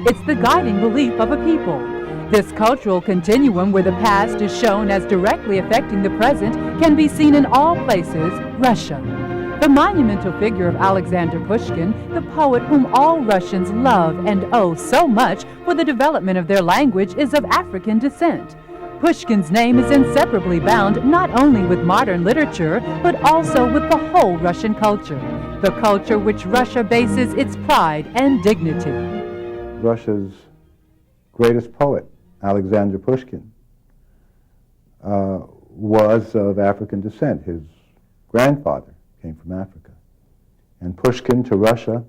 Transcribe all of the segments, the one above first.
It's the guiding belief of a people. This cultural continuum where the past is shown as directly affecting the present can be seen in all places, Russia. The monumental figure of Alexander Pushkin, the poet whom all Russians love and owe so much for the development of their language, is of African descent. Pushkin's name is inseparably bound not only with modern literature, but also with the whole Russian culture, the culture which Russia bases its pride and dignity. Russia's greatest poet, Alexander Pushkin, was of African descent. His grandfather came from Africa. And Pushkin to Russia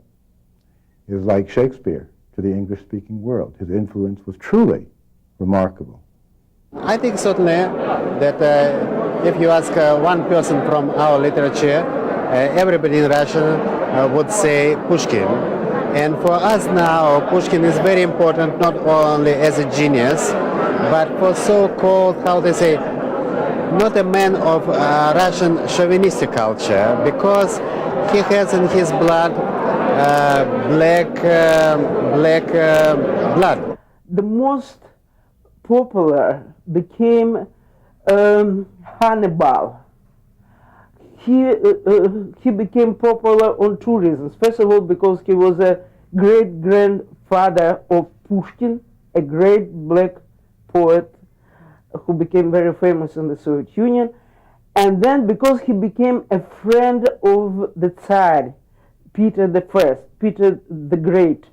is like Shakespeare to the English-speaking world. His influence was truly remarkable. I think certainly that if you ask one person from our literature, everybody in Russia would say Pushkin. And for us now, Pushkin is very important not only as a genius, but for so-called, how they say, not a man of Russian chauvinistic culture, because he has in his blood black blood. The most popular became Hannibal. He became popular on two reasons. First of all, because he was a great-grandfather of Pushkin, a great black poet who became very famous in the Soviet Union, and then because he became a friend of the Tsar, Peter I, Peter the Great.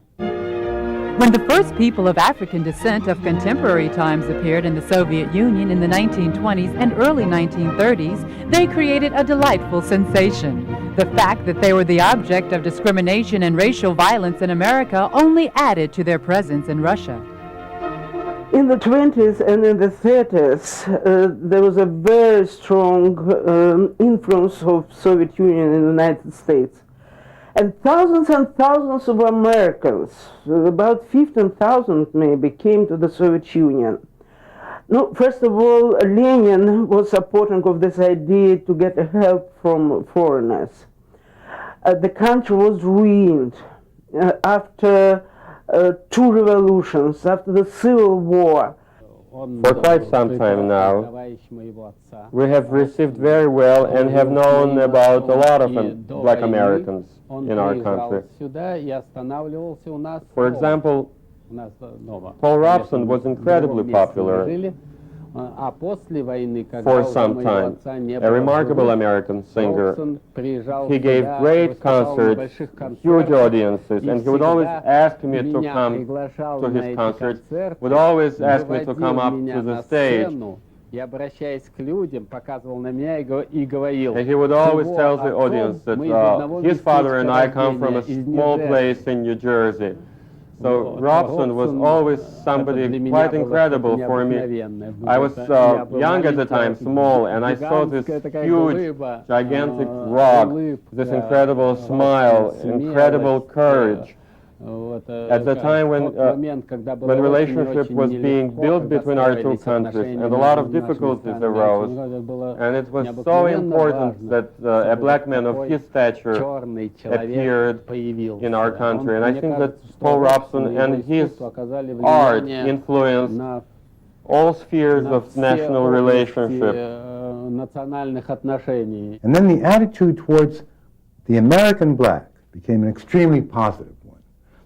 When the first people of African descent of contemporary times appeared in the Soviet Union in the 1920s and early 1930s, they created a delightful sensation. The fact that they were the object of discrimination and racial violence in America only added to their presence in Russia. In the 20s and in the 30s, there was a very strong influence of Soviet Union in the United States. And thousands of Americans, about 15,000 maybe, came to the Soviet Union. No, first of all, Lenin was supporting of this idea to get help from foreigners. The country was ruined after two revolutions, after the Civil War. For quite some time now, we have received very well and have known about a lot of black Americans in our country. For example, Paul Robeson was incredibly popular for some time, a remarkable American singer. He gave great concerts, huge audiences, and he would always ask me to come to his concerts, would always ask me to come up to the stage. And he would always tell the audience that his father and I come from a small place in New Jersey. So Robeson was always somebody quite incredible for me. I was young at the time, small, and I saw this huge, gigantic rock, this incredible smile, incredible courage. At the time when relationship was being built between our two countries and a lot of difficulties arose, and it was so important that a black man of his stature appeared in our country. And I think that Paul Robeson and his art influenced all spheres of national relationship. And then the attitude towards the American black became an extremely positive one,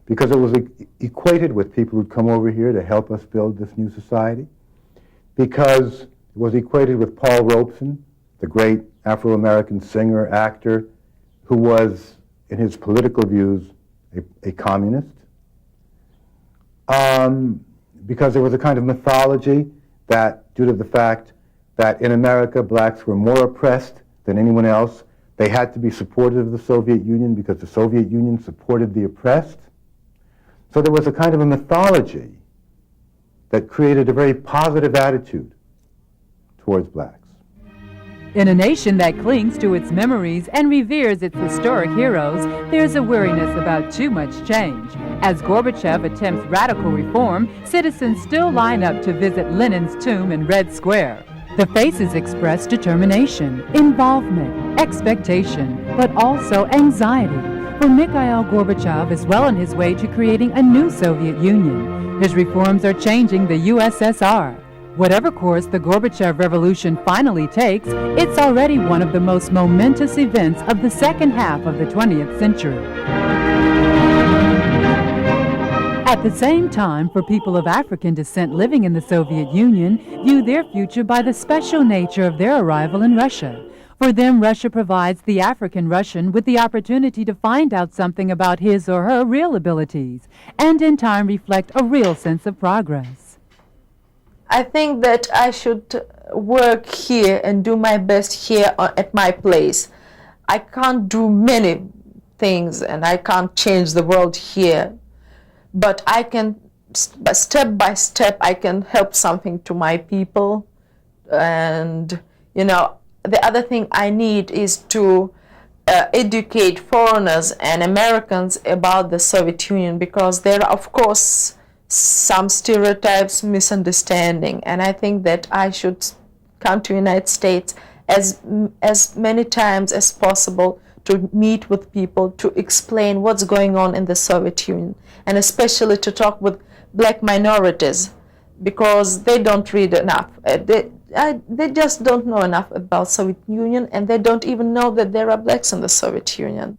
because it was equated with people who'd come over here to help us build this new society, because it was equated with Paul Robeson, the great Afro-American singer, actor, who was, in his political views, a communist, because there was a kind of mythology that, due to the fact that in America blacks were more oppressed than anyone else, they had to be supportive of the Soviet Union because the Soviet Union supported the oppressed. So there was a kind of a mythology that created a very positive attitude towards blacks. In a nation that clings to its memories and reveres its historic heroes, there's a weariness about too much change. As Gorbachev attempts radical reform, citizens still line up to visit Lenin's tomb in Red Square. The faces express determination, involvement, expectation, but also anxiety. For Mikhail Gorbachev is well on his way to creating a new Soviet Union. His reforms are changing the USSR. Whatever course the Gorbachev revolution finally takes, it's already one of the most momentous events of the second half of the 20th century. At the same time, for people of African descent living in the Soviet Union, view their future by the special nature of their arrival in Russia. For them, Russia provides the African Russian with the opportunity to find out something about his or her real abilities, and in time reflect a real sense of progress. I think that I should work here and do my best here at my place. I can't do many things and I can't change the world here, but I can, step by step, I can help something to my people. And, you know, the other thing I need is to educate foreigners and Americans about the Soviet Union, because there are, of course, some stereotypes, misunderstanding, and I think that I should come to the United States as many times as possible to meet with people, to explain what's going on in the Soviet Union, and especially to talk with black minorities, because they don't read enough. They just don't know enough about Soviet Union, and they don't even know that there are blacks in the Soviet Union.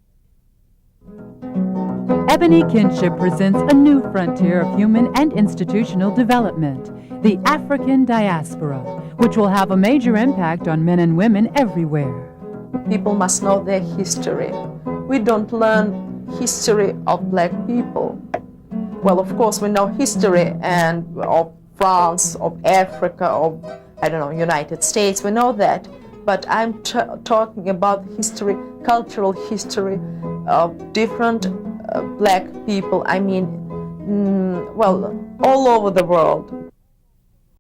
Ebony Kinship presents a new frontier of human and institutional development, the African diaspora, which will have a major impact on men and women everywhere. People must know their history. We don't learn history of black people. Well, of course, we know history and of France, of Africa, of, I don't know, United States, we know that. But I'm talking about history, cultural history of different black people. I mean, well, all over the world.